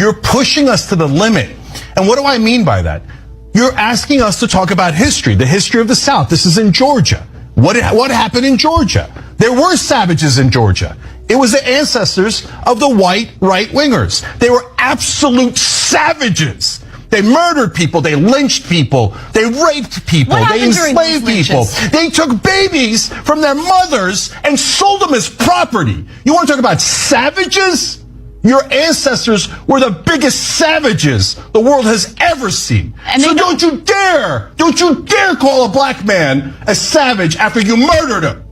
You're pushing us to the limit. And what do I mean by that? You're asking us to talk about history, the history of the South. This is in Georgia. What happened in Georgia? There were savages in Georgia. It was the ancestors of the white right-wingers. They were absolute savages. They murdered people. They lynched people. They raped people. They enslaved people. They took babies from their mothers and sold them as property. You want to talk about savages? Your ancestors were the biggest savages the world has ever seen. And so don't you dare call a black man a savage after you murdered him.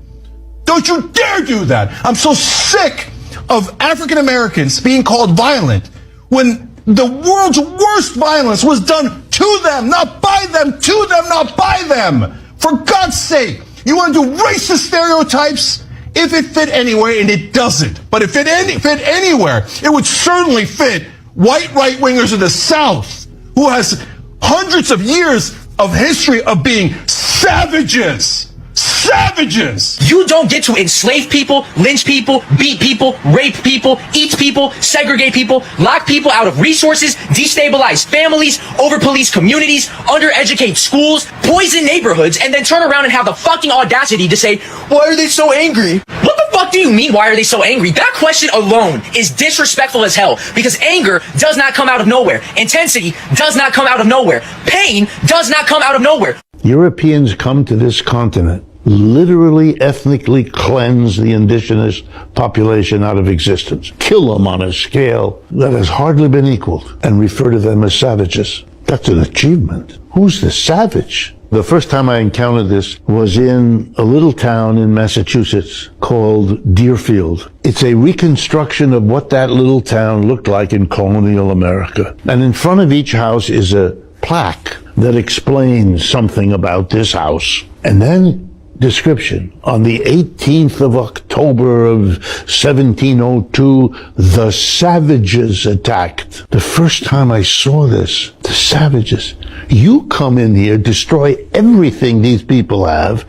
Don't you dare do that. I'm so sick of African Americans being called violent when the world's worst violence was done to them, not by them, to them, not by them. For God's sake, you want to do racist stereotypes? If it fit anywhere, and it doesn't, but if it fit anywhere, it would certainly fit white right-wingers of the South, who has hundreds of years of history of being savages. Savages! You don't get to enslave people, lynch people, beat people, rape people, eat people, segregate people, lock people out of resources, destabilize families, over-police communities, undereducate schools, poison neighborhoods, and then turn around and have the fucking audacity to say, why are they so angry? What the fuck do you mean, why are they so angry? That question alone is disrespectful as hell, because anger does not come out of nowhere. Intensity does not come out of nowhere. Pain does not come out of nowhere. Europeans come to this continent, literally ethnically cleanse the indigenous population out of existence, kill them on a scale that has hardly been equaled, and refer to them as savages. That's an achievement. Who's the savage? The first time I encountered this was in a little town in Massachusetts called Deerfield. It's a reconstruction of what that little town looked like in colonial America. And in front of each house is a plaque that explains something about this house. And then description. On the 18th of October of 1702, the savages attacked. The first time I saw this, the savages. You come in here, destroy everything these people have,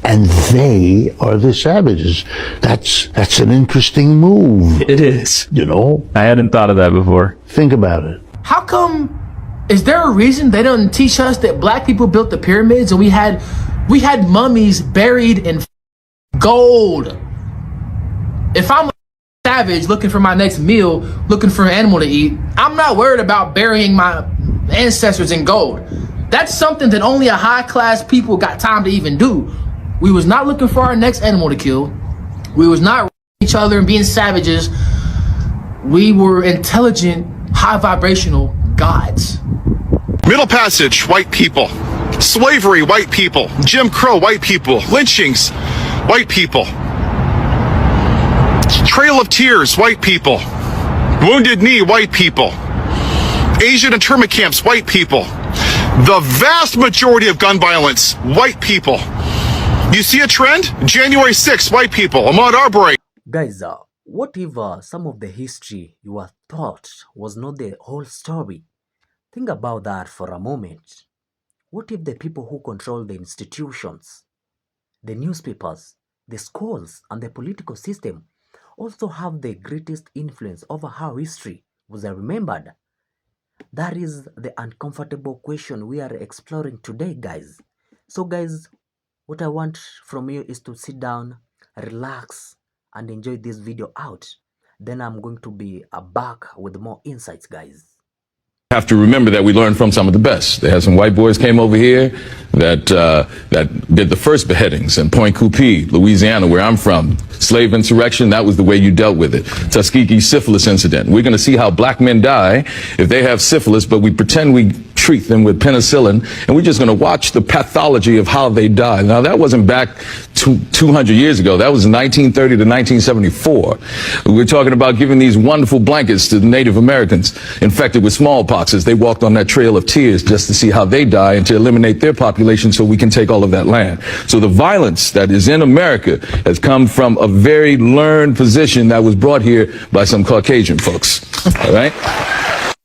and they are the savages. That's an interesting move. It is. You know? I hadn't thought of that before. Think about it. How come, is there a reason they don't teach us that black people built the pyramids and we had mummies buried in gold? If I'm a savage looking for my next meal, looking for an animal to eat, I'm not worried about burying my ancestors in gold. That's something that only a high-class people got time to even do. We was not looking for our next animal to kill. We was not each other and being savages. We were intelligent, high-vibrational gods. Middle Passage, white people. Slavery, white people. Jim Crow, white people. Lynchings, white people. Trail of Tears, white people. Wounded Knee, white people. Asian internment camps, white people. The vast majority of gun violence, white people. You see a trend? January 6th, white people. Ahmaud Arbery. Guys, what if some of the history you were taught was not the whole story? Think about that for a moment. What if the people who control the institutions, the newspapers, the schools, and the political system also have the greatest influence over how history was remembered? That is the uncomfortable question we are exploring today, guys. So guys, what I want from you is to sit down, relax, and enjoy this video out. Then I'm going to be back with more insights, guys. Have to remember that we learned from some of the best. They had some white boys came over here that did the first beheadings in Point Coupee, Louisiana, where I'm from. Slave insurrection, that was the way you dealt with it. Tuskegee syphilis incident. We're going to see how black men die if they have syphilis, but we pretend we treat them with penicillin, and we're just going to watch the pathology of how they die. Now, that wasn't back 200 years ago. That was 1930 to 1974. We're talking about giving these wonderful blankets to the Native Americans infected with smallpox as they walked on that trail of tears just to see how they die and to eliminate their population so we can take all of that land. So the violence that is in America has come from a very learned position that was brought here by some Caucasian folks. All right?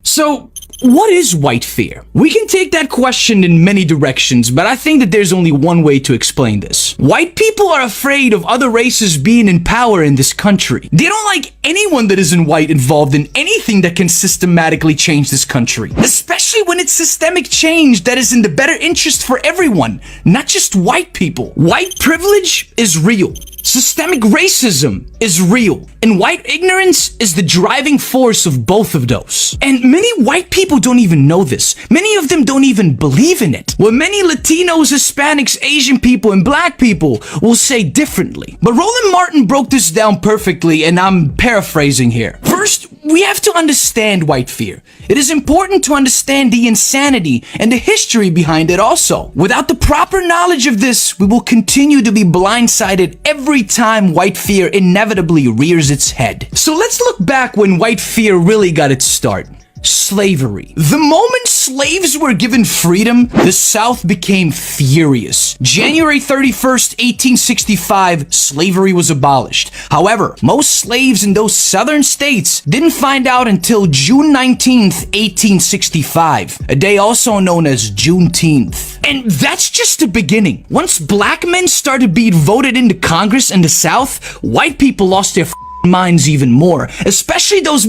So what is white fear? We can take that question in many directions, but I think that there's only one way to explain this. White people are afraid of other races being in power in this country. They don't like anyone that isn't white involved in anything that can systematically change this country, especially when it's systemic change that is in the better interest for everyone, not just white people. White privilege is real. Systemic racism is real, and white ignorance is the driving force of both of those. And many white people don't even know this. Many of them don't even believe in it. Well, many Latinos, Hispanics, Asian people, and black people will say differently. But Roland Martin broke this down perfectly, and I'm paraphrasing here. First, we have to understand white fear. It is important to understand the insanity and the history behind it also. Without the proper knowledge of this, we will continue to be blindsided every time white fear inevitably rears its head. So let's look back when white fear really got its start. Slavery. The moment slaves were given freedom, the South became furious. January 31st, 1865, slavery was abolished. However, most slaves in those southern states didn't find out until June 19th, 1865, a day also known as Juneteenth. And that's just the beginning. Once black men started being voted into Congress in the South, white people lost their minds even more, especially those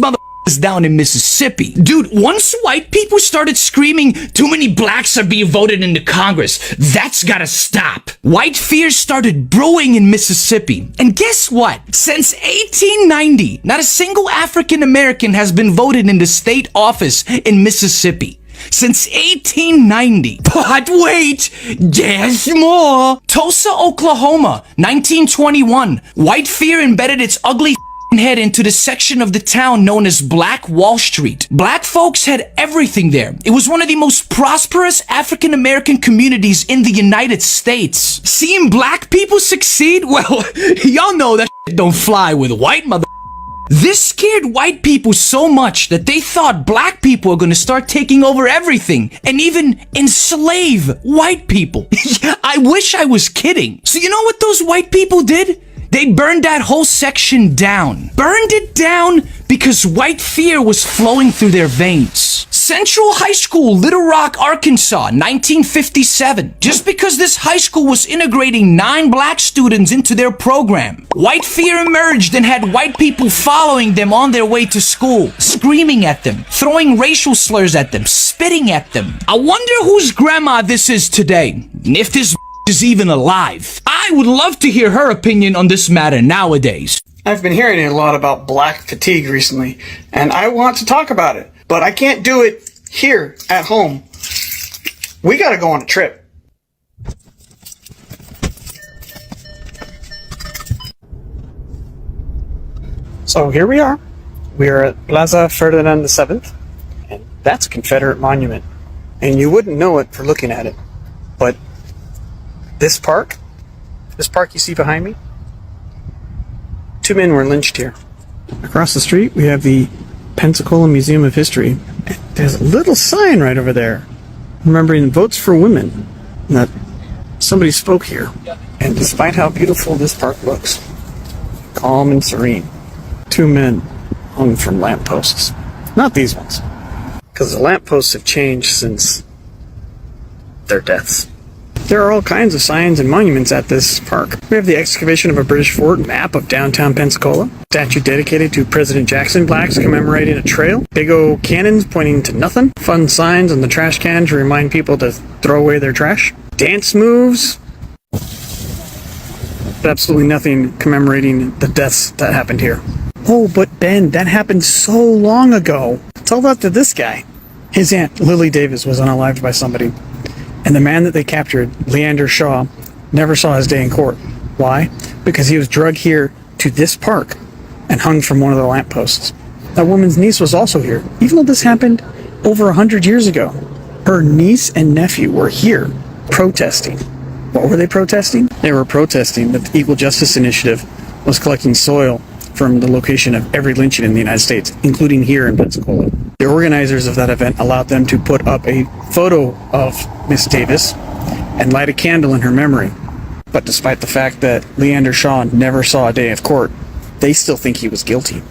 down in Mississippi. Dude, once white people started screaming, too many blacks are being voted into Congress, that's gotta stop. White fear started brewing in Mississippi. And guess what? Since 1890, not a single African American has been voted into state office in Mississippi. Since 1890. But wait, there's more. Tulsa, Oklahoma, 1921. White fear embedded its ugly head into the section of the town known as Black Wall Street. Black folks had everything there. It was one of the most prosperous African American communities in the United States. Seeing black people succeed? Well, y'all know that don't fly with white mother. This scared white people so much that they thought black people are gonna start taking over everything and even enslave white people. I wish I was kidding. So you know what those white people did? They burned that whole section down. Burned it down because white fear was flowing through their veins. Central High School, Little Rock, Arkansas, 1957. Just because this high school was integrating 9 black students into their program, white fear emerged and had white people following them on their way to school, screaming at them, throwing racial slurs at them, spitting at them. I wonder whose grandma this is today, and if this is even alive. I would love to hear her opinion on this matter nowadays. I've been hearing a lot about black fatigue recently, and I want to talk about it, but I can't do it here at home. We gotta go on a trip. So here we are. We are at Plaza Ferdinand VII, and that's a Confederate monument. And you wouldn't know it for looking at it, but this park you see behind me, 2 men were lynched here. Across the street, we have the Pensacola Museum of History. There's a little sign right over there, remembering votes for women, and that somebody spoke here. And despite how beautiful this park looks, calm and serene, 2 men hung from lampposts. Not these ones, because the lampposts have changed since their deaths. There are all kinds of signs and monuments at this park. We have the excavation of a British fort map of downtown Pensacola, statue dedicated to President Jackson, blacks commemorating a trail, big old cannons pointing to nothing, fun signs on the trash can to remind people to throw away their trash, dance moves, but absolutely nothing commemorating the deaths that happened here. Oh, but Ben, that happened so long ago. Tell that to this guy. His aunt, Lily Davis, was unalived by somebody. And the man that they captured, Leander Shaw, never saw his day in court. Why? Because he was dragged here to this park and hung from one of the lampposts. That woman's niece was also here, even though this happened over 100 years ago. Her niece and nephew were here protesting. What were they protesting? They were protesting that the Equal Justice Initiative was collecting soil from the location of every lynching in the United States, including here in Pensacola. The organizers of that event allowed them to put up a photo of Miss Davis and light a candle in her memory. But despite the fact that Leander Shaw never saw a day of court, they still think he was guilty.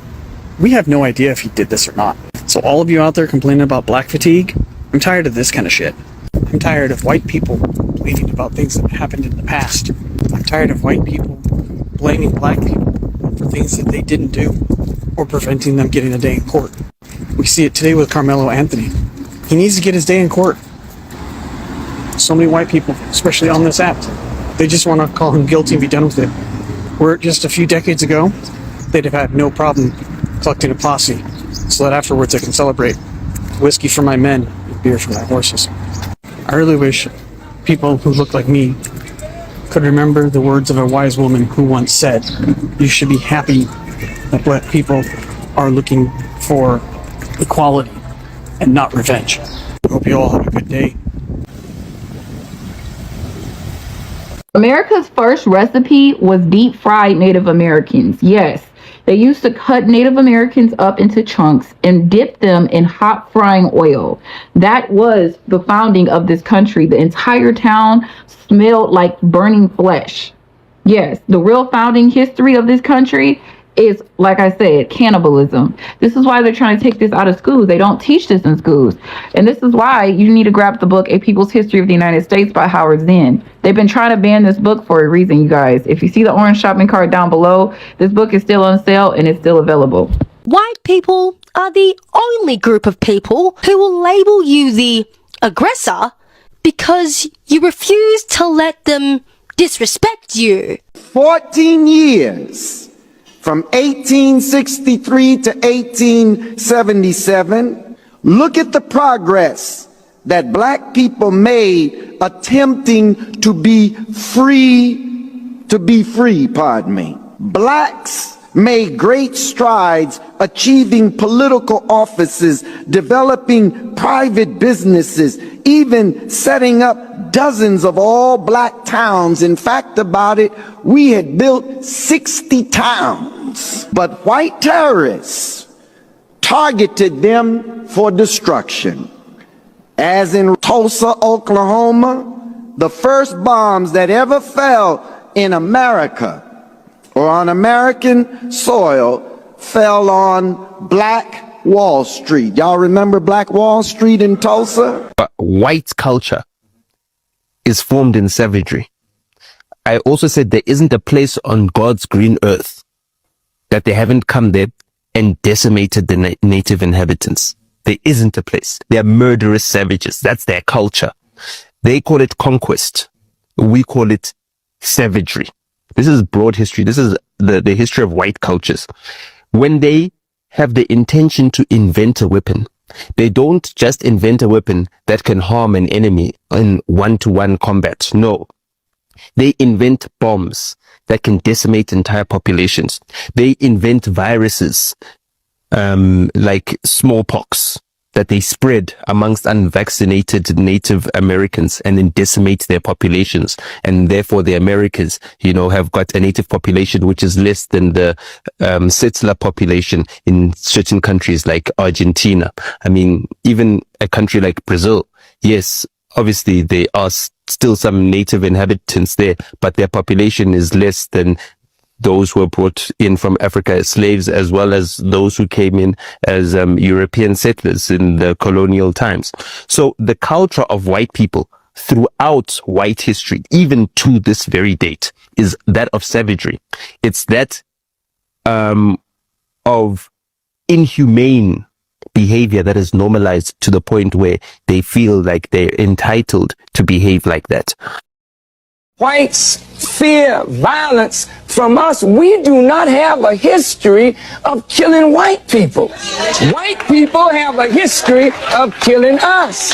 We have no idea if he did this or not. So all of you out there complaining about black fatigue, I'm tired of this kind of shit. I'm tired of white people believing about things that happened in the past. I'm tired of white people blaming black people for things that they didn't do or preventing them getting a day in court. We see it today with Carmelo Anthony. He needs to get his day in court. So many white people, especially on this app, they just want to call him guilty and be done with it. Where just a few decades ago, they'd have had no problem collecting a posse so that afterwards they can celebrate. Whiskey for my men, beer for my horses. I really wish people who look like me could remember the words of a wise woman who once said, you should be happy that black people are looking for equality and not revenge. I hope you all have a good day. America's first recipe was deep fried Native Americans. Yes, they used to cut Native Americans up into chunks and dip them in hot frying oil. That was the founding of this country. The entire town smelled like burning flesh. Yes, the real founding history of this country is, like I said, cannibalism. This is why they're trying to take this out of schools. They don't teach this in schools. And this is why you need to grab the book, A People's History of the United States by Howard Zinn. They've been trying to ban this book for a reason, you guys. If you see the orange shopping cart down below, this book is still on sale and it's still available. White people are the only group of people who will label you the aggressor because you refuse to let them disrespect you. 14 years. From 1863 to 1877, look at the progress that black people made attempting to be free, Blacks made great strides achieving political offices, developing private businesses, even setting up dozens of all-black towns. In fact, about it, we had built 60 towns. But white terrorists targeted them for destruction. As in Tulsa, Oklahoma, the first bombs that ever fell in America or on American soil fell on Black Wall Street. Y'all remember Black Wall Street in Tulsa? White culture is formed in savagery. I also said there isn't a place on God's green earth that they haven't come there and decimated the native inhabitants. There isn't a place. They are murderous savages. That's their culture. They call it conquest. We call it savagery. This is broad history. This is the history of white cultures. When they have the intention to invent a weapon, they don't just invent a weapon that can harm an enemy in one-to-one combat. No. They invent bombs that can decimate entire populations. They invent viruses, like smallpox, that they spread amongst unvaccinated Native Americans and then decimate their populations. And therefore the Americas, have got a native population which is less than the settler population in certain countries like Argentina. I mean, even a country like Brazil, yes, obviously there are still some native inhabitants there, but their population is less than those who were brought in from Africa as slaves, as well as those who came in as European settlers in the colonial times. So the culture of white people throughout white history, even to this very date, is that of savagery. It's that of inhumane behavior that is normalized to the point where they feel like they're entitled to behave like that. Whites fear violence from us. We do not have a history of killing white people. White people have a history of killing us.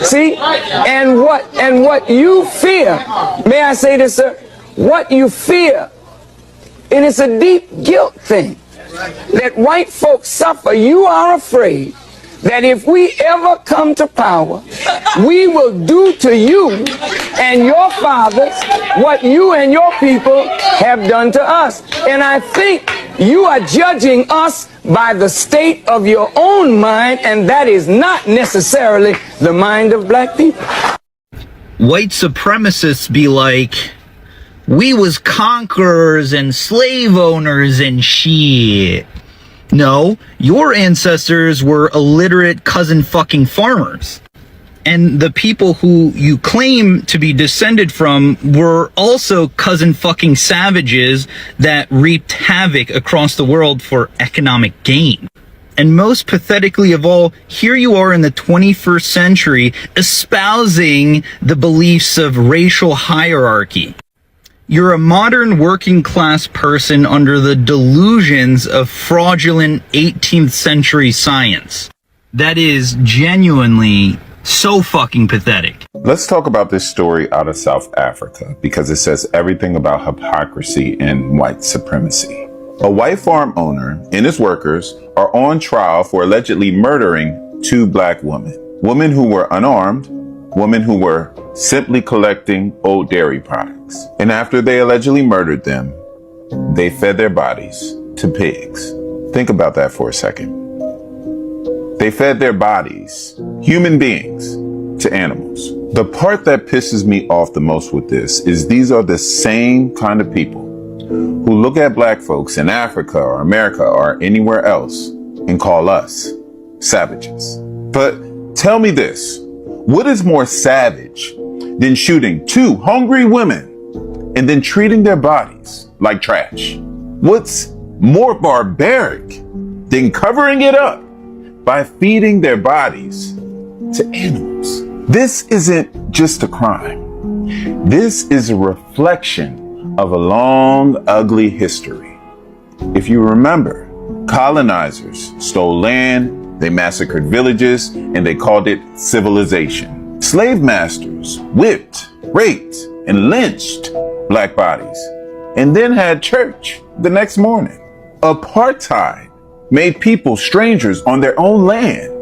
See? And what you fear, may I say this, sir? What you fear, it is a deep guilt thing that white folks suffer. You are afraid that if we ever come to power, we will do to you and your fathers what you and your people have done to us. And I think you are judging us by the state of your own mind, and that is not necessarily the mind of black people. White supremacists be like, we was conquerors and slave owners and shit. No, your ancestors were illiterate cousin fucking farmers. And the people who you claim to be descended from were also cousin fucking savages that reaped havoc across the world for economic gain. And most pathetically of all, here you are in the 21st century espousing the beliefs of racial hierarchy. You're a modern working class person under the delusions of fraudulent 18th century science. That is genuinely so fucking pathetic. Let's talk about this story out of South Africa because it says everything about hypocrisy and white supremacy. A white farm owner and his workers are on trial for allegedly murdering 2 black women who were unarmed, women who were simply collecting old dairy products. And after they allegedly murdered them, they fed their bodies to pigs. Think about that for a second. They fed their bodies, human beings, to animals. The part that pisses me off the most with this is these are the same kind of people who look at black folks in Africa or America or anywhere else and call us savages. But tell me this, what is more savage than shooting 2 hungry women and then treating their bodies like trash? What's more barbaric than covering it up by feeding their bodies to animals? This isn't just a crime. This is a reflection of a long, ugly history. If you remember, colonizers stole land, they massacred villages, and they called it civilization. Slave masters whipped, raped, and lynched black bodies, and then had church the next morning. Apartheid made people strangers on their own land.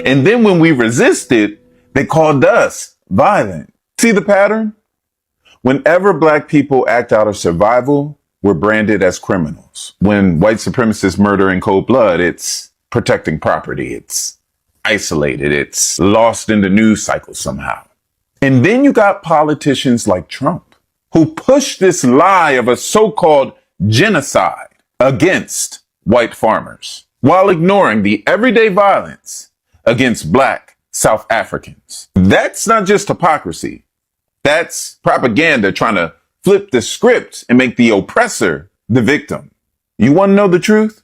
And then when we resisted, they called us violent. See the pattern? Whenever black people act out of survival, we're branded as criminals. When white supremacists murder in cold blood, it's protecting property. It's isolated. It's lost in the news cycle somehow. And then you got politicians like Trump who push this lie of a so-called genocide against white farmers while ignoring the everyday violence against black South Africans. That's not just hypocrisy. That's propaganda trying to flip the script and make the oppressor the victim. You want to know the truth?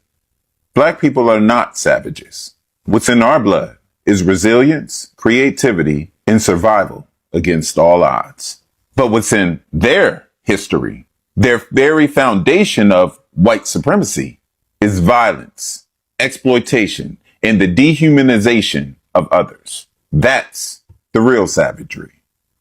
Black people are not savages. What's in our blood is resilience, creativity, and survival against all odds. But what's in their history, their very foundation of white supremacy, is violence, exploitation, and the dehumanization of others. That's the real savagery.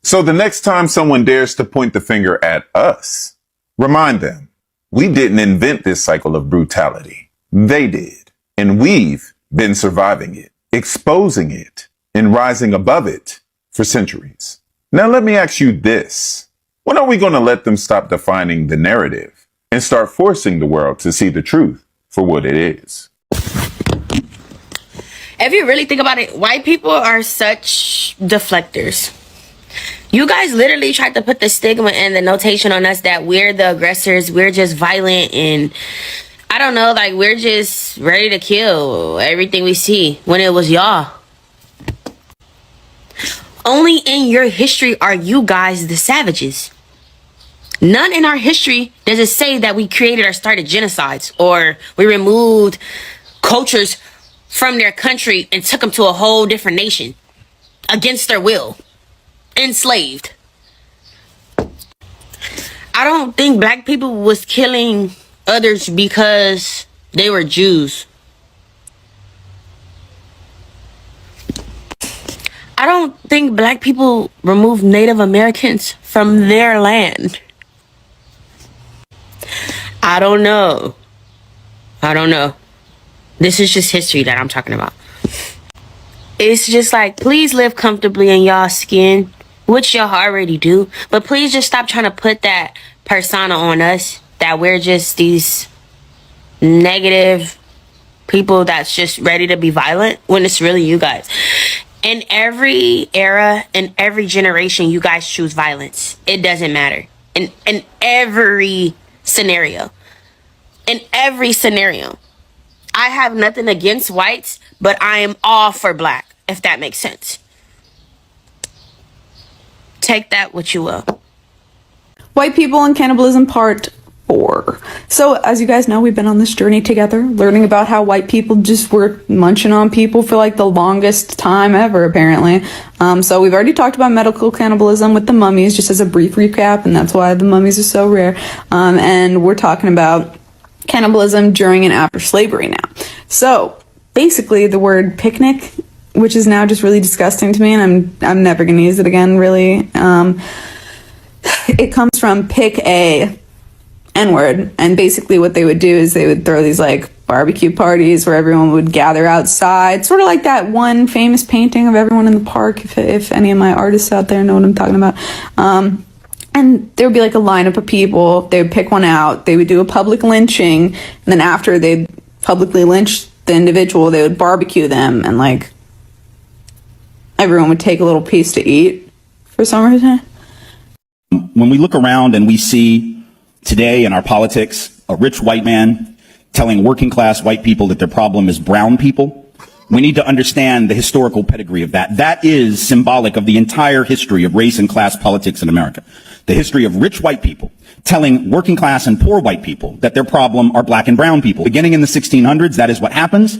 So the next time someone dares to point the finger at us, remind them, we didn't invent this cycle of brutality. They did. And we've been surviving it, exposing it, and rising above it for centuries. Now let me ask you this. When are we going to let them stop defining the narrative and start forcing the world to see the truth for what it is? If you really think about it, white people are such deflectors. You guys literally tried to put the stigma and the notation on us that we're the aggressors, we're just violent, and I don't know, like we're just ready to kill everything we see, when it was y'all. Only in your history are you guys the savages. None in our history does it say that we created or started genocides, or we removed cultures from their country and took them to a whole different nation against their will. Enslaved. I don't think black people was killing others because they were Jews. I don't think black people removed Native Americans from their land. I don't know. This is just history that I'm talking about. It's just like, please live comfortably in y'all skin, which y'all already do, but please just stop trying to put that persona on us that we're just these negative people that's just ready to be violent, when it's really you guys. In every era, in every generation, you guys choose violence. It doesn't matter. In every scenario. In every scenario. I have nothing against whites, but I am all for black, if that makes sense. Take that what you will. White People and Cannibalism Part 4. So, as you guys know, we've been on this journey together, learning about how white people just were munching on people for like the longest time ever, apparently. So we've already talked about medical cannibalism with the mummies, just as a brief recap, and that's why the mummies are so rare. And we're talking about cannibalism during and after slavery now. So, basically, the word picnic, which is now just really disgusting to me, and I'm never going to use it again, really. It comes from pick a N-word, and basically what they would do is they would throw these like barbecue parties where everyone would gather outside, sort of like that one famous painting of everyone in the park, if any of my artists out there know what I'm talking about. And there would be like a lineup of people, they would pick one out, they would do a public lynching, and then after they'd publicly lynch the individual, they would barbecue them, and like everyone would take a little piece to eat for some reason. When we look around and we see today in our politics a rich white man telling working class white people that their problem is brown people, we need to understand the historical pedigree of that. That is symbolic of the entire history of race and class politics in America. The history of rich white people telling working class and poor white people that their problem are black and brown people. Beginning in the 1600s, that is what happens.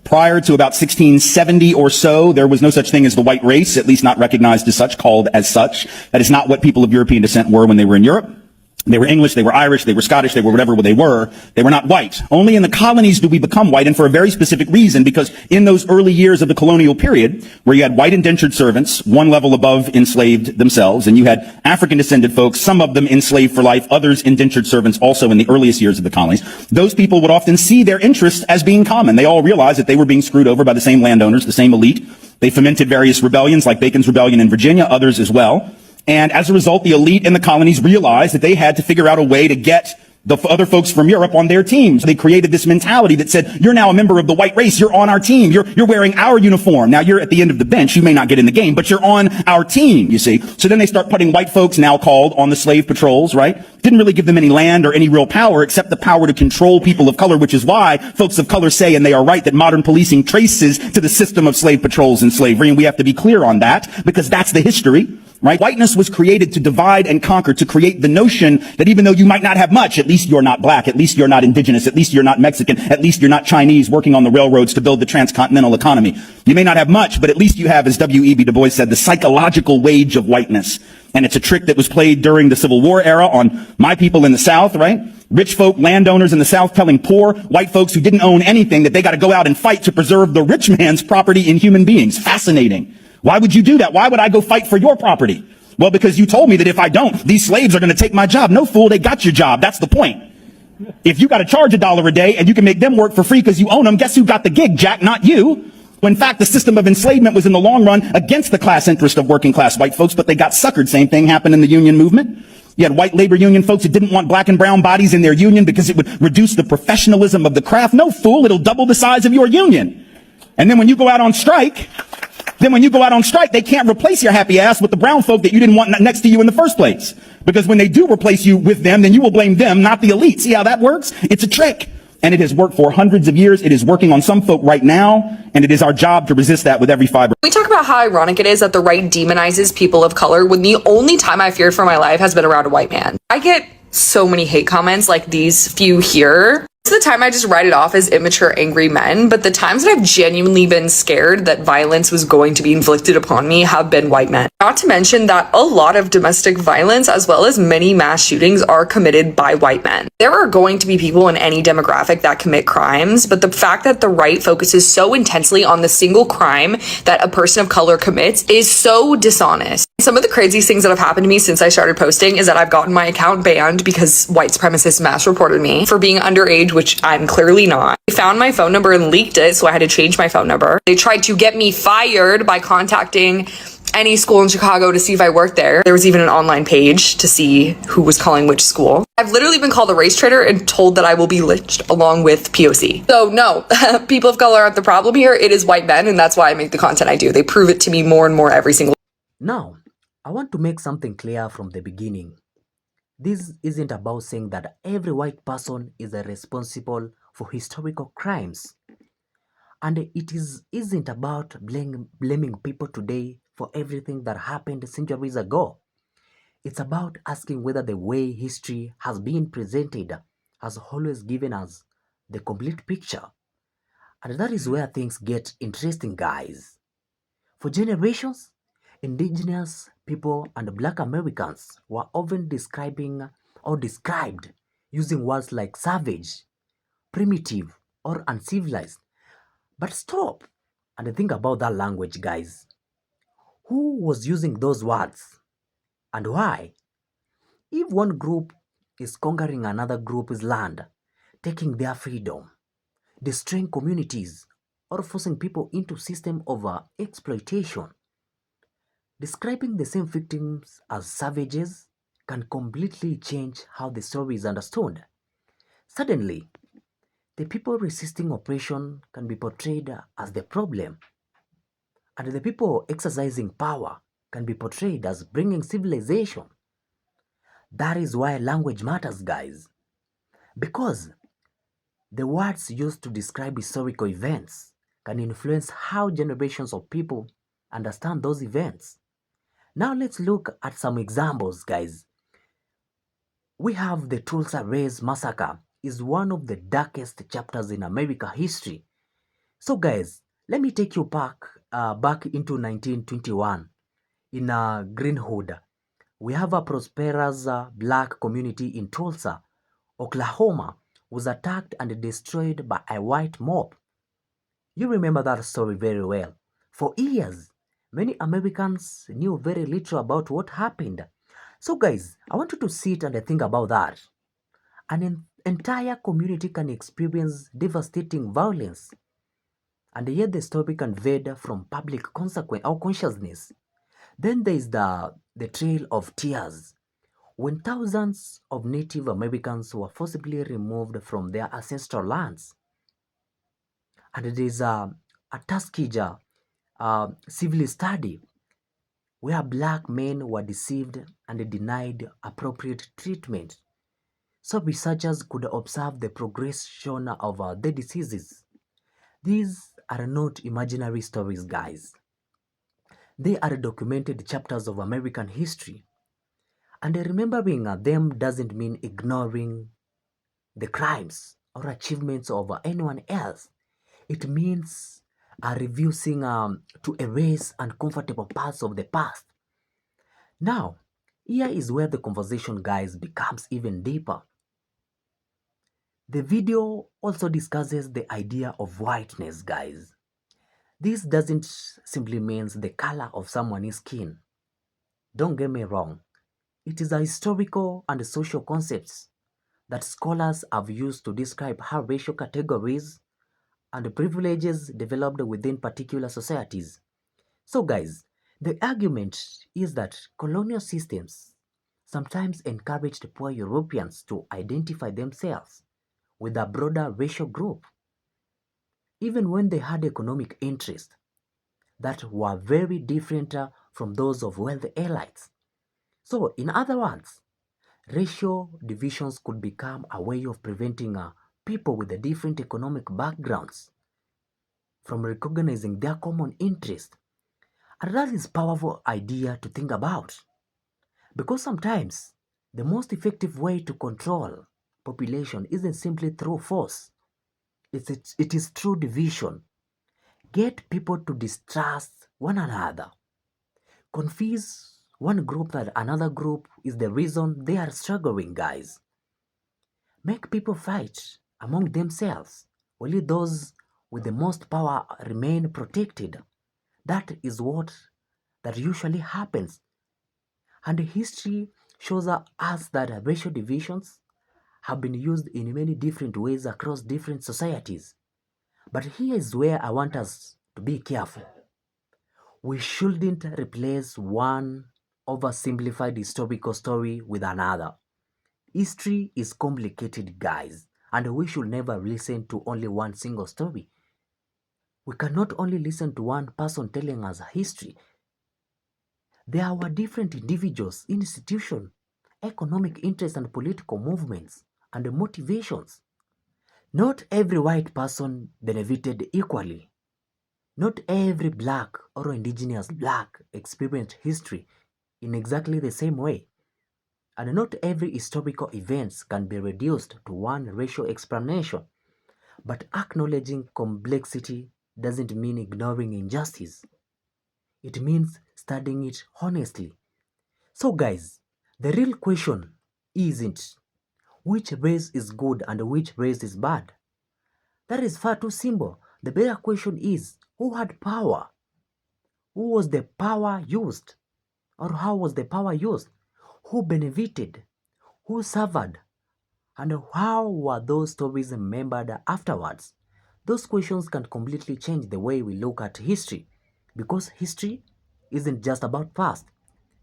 Prior to about 1670 or so, there was no such thing as the white race, at least not recognized as such, called as such. That is not what people of European descent were when they were in Europe. They were English, they were Irish, they were Scottish, they were whatever they were. They were not white. Only in the colonies do we become white, and for a very specific reason, because in those early years of the colonial period, where you had white indentured servants, one level above enslaved themselves, and you had African descended folks, some of them enslaved for life, others indentured servants also in the earliest years of the colonies, those people would often see their interests as being common. They all realized that they were being screwed over by the same landowners, the same elite. They fomented various rebellions, like Bacon's Rebellion in Virginia, others as well. And as a result, the elite in the colonies realized that they had to figure out a way to get the other folks from Europe on their teams. They created this mentality that said, you're now a member of the white race. You're on our team. You're wearing our uniform. Now you're at the end of the bench. You may not get in the game, but you're on our team, you see. So then they start putting white folks, now called, on the slave patrols, right? Didn't really give them any land or any real power except the power to control people of color, which is why folks of color say, and they are right, that modern policing traces to the system of slave patrols and slavery. And we have to be clear on that because that's the history. Right? Whiteness was created to divide and conquer, to create the notion that even though you might not have much, at least you're not black, at least you're not indigenous, at least you're not Mexican, at least you're not Chinese working on the railroads to build the transcontinental economy. You may not have much, but at least you have, as W.E.B. Du Bois said, the psychological wage of whiteness. And it's a trick that was played during the Civil War era on my people in the South, right? Rich folk, landowners in the South telling poor white folks who didn't own anything that they got to go out and fight to preserve the rich man's property in human beings. Fascinating. Why would you do that? Why would I go fight for your property? Well, because you told me that if I don't, these slaves are going to take my job. No, fool, they got your job. That's the point. If you got to charge $1 a day and you can make them work for free because you own them, guess who got the gig, Jack? Not you. When in fact, the system of enslavement was in the long run against the class interest of working class white folks, but they got suckered. Same thing happened in the union movement. You had white labor union folks that didn't want black and brown bodies in their union because it would reduce the professionalism of the craft. No, fool, it'll double the size of your union. And then when you go out on strike, they can't replace your happy ass with the brown folk that you didn't want next to you in the first place. Because when they do replace you with them, then you will blame them, not the elite. See how that works? It's a trick. And it has worked for hundreds of years. It is working on some folk right now. And it is our job to resist that with every fiber. We talk about how ironic it is that the right demonizes people of color when the only time I feared for my life has been around a white man. I get so many hate comments like these few here. Most of the time I just write it off as immature, angry men, but the times that I've genuinely been scared that violence was going to be inflicted upon me have been white men. Not to mention that a lot of domestic violence as well as many mass shootings are committed by white men. There are going to be people in any demographic that commit crimes, but the fact that the right focuses so intensely on the single crime that a person of color commits is so dishonest. Some of the craziest things that have happened to me since I started posting is that I've gotten my account banned because white supremacists mass reported me for being underage, which I'm clearly not. They found my phone number and leaked it, so I had to change my phone number. They tried to get me fired by contacting any school in Chicago to see if I worked there. There was even an online page to see who was calling which school. I've literally been called a race traitor and told that I will be lynched along with POC. So no, people of color aren't the problem here. It is white men, and that's why I make the content I do. They prove it to me more and more every single. Now, I want to make something clear from the beginning. This isn't about saying that every white person is responsible for historical crimes. And isn't about blaming people today for everything that happened centuries ago. It's about asking whether the way history has been presented has always given us the complete picture. And that is where things get interesting, guys. For generations, indigenous people and black Americans were often described using words like savage, primitive, or uncivilized. But stop and think about that language, guys. Who was using those words and why? If one group is conquering another group's land, taking their freedom, destroying communities, or forcing people into system of exploitation, describing the same victims as savages can completely change how the story is understood. Suddenly, the people resisting oppression can be portrayed as the problem, and the people exercising power can be portrayed as bringing civilization. That is why language matters, guys. Because the words used to describe historical events can influence how generations of people understand those events. Now let's look at some examples, guys. We have the Tulsa Race Massacre is one of the darkest chapters in American history. So guys, let me take you back into 1921 in Greenwood. We have a prosperous black community in Tulsa, Oklahoma, was attacked and destroyed by a white mob. You remember that story very well. For years, many Americans knew very little about what happened. So guys, I want you to sit and think about that. An entire community can experience devastating violence, and yet the story can veer from public consequence or consciousness. Then there is the Trail of Tears, when thousands of Native Americans were forcibly removed from their ancestral lands. And there is a Tuskegee civil study where black men were deceived and denied appropriate treatment, so researchers could observe the progression of the diseases. These are not imaginary stories, guys. They are documented chapters of American history. And remembering them doesn't mean ignoring the crimes or achievements of anyone else. It means refusing to erase uncomfortable parts of the past. Now, here is where the conversation, guys, becomes even deeper. The video also discusses the idea of whiteness, guys. This doesn't simply mean the color of someone's skin. Don't get me wrong. It is a historical and social concepts that scholars have used to describe how racial categories and privileges developed within particular societies. So guys, the argument is that colonial systems sometimes encouraged poor Europeans to identify themselves with a broader racial group, even when they had economic interests that were very different from those of wealthy elites. So in other words, racial divisions could become a way of preventing people with different economic backgrounds from recognizing their common interest. And that is a powerful idea to think about. Because sometimes the most effective way to control population isn't simply through force. It is through division. Get people to distrust one another. Confuse one group that another group is the reason they are struggling, guys. Make people fight among themselves. Only those with the most power remain protected. That is what that usually happens. And history shows us that racial divisions have been used in many different ways across different societies. But here is where I want us to be careful. We shouldn't replace one oversimplified historical story with another. History is complicated, guys, and we should never listen to only one single story. We cannot only listen to one person telling us history. There were different individuals, institutions, economic interests, and political movements and motivations. Not every white person benefited equally Not every black or indigenous black experienced history in exactly the same way. And not every historical event can be reduced to one racial explanation. But acknowledging complexity doesn't mean ignoring injustice. It means studying it honestly. So guys, the real question isn't which race is good and which race is bad. That is far too simple. The better question is who had power? Who was the power used? Or how was the power used? Who benefited? Who suffered? And how were those stories remembered afterwards? Those questions can completely change the way we look at history, because history isn't just about past.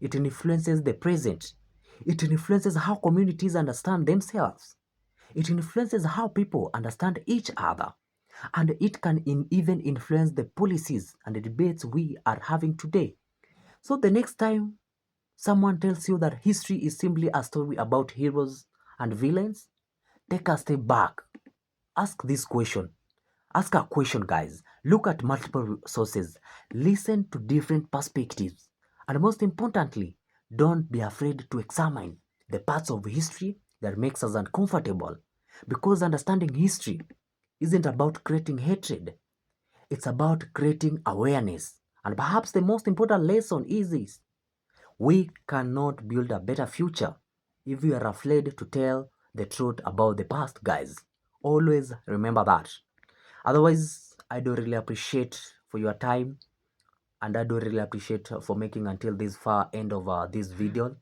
It influences the present. It influences how communities understand themselves. It influences how people understand each other. And it can even influence the policies and the debates we are having today. So the next time someone tells you that history is simply a story about heroes and villains, take a step back. Ask this question. Ask a question, guys. Look at multiple sources. Listen to different perspectives. And most importantly, don't be afraid to examine the parts of history that makes us uncomfortable. Because understanding history isn't about creating hatred. It's about creating awareness. And perhaps the most important lesson is this: we cannot build a better future if we are afraid to tell the truth about the past, guys. Always remember that. Otherwise, I do really appreciate for your time, and I do really appreciate for making until this far end of this video.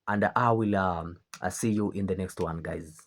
And I will see you in the next one, guys.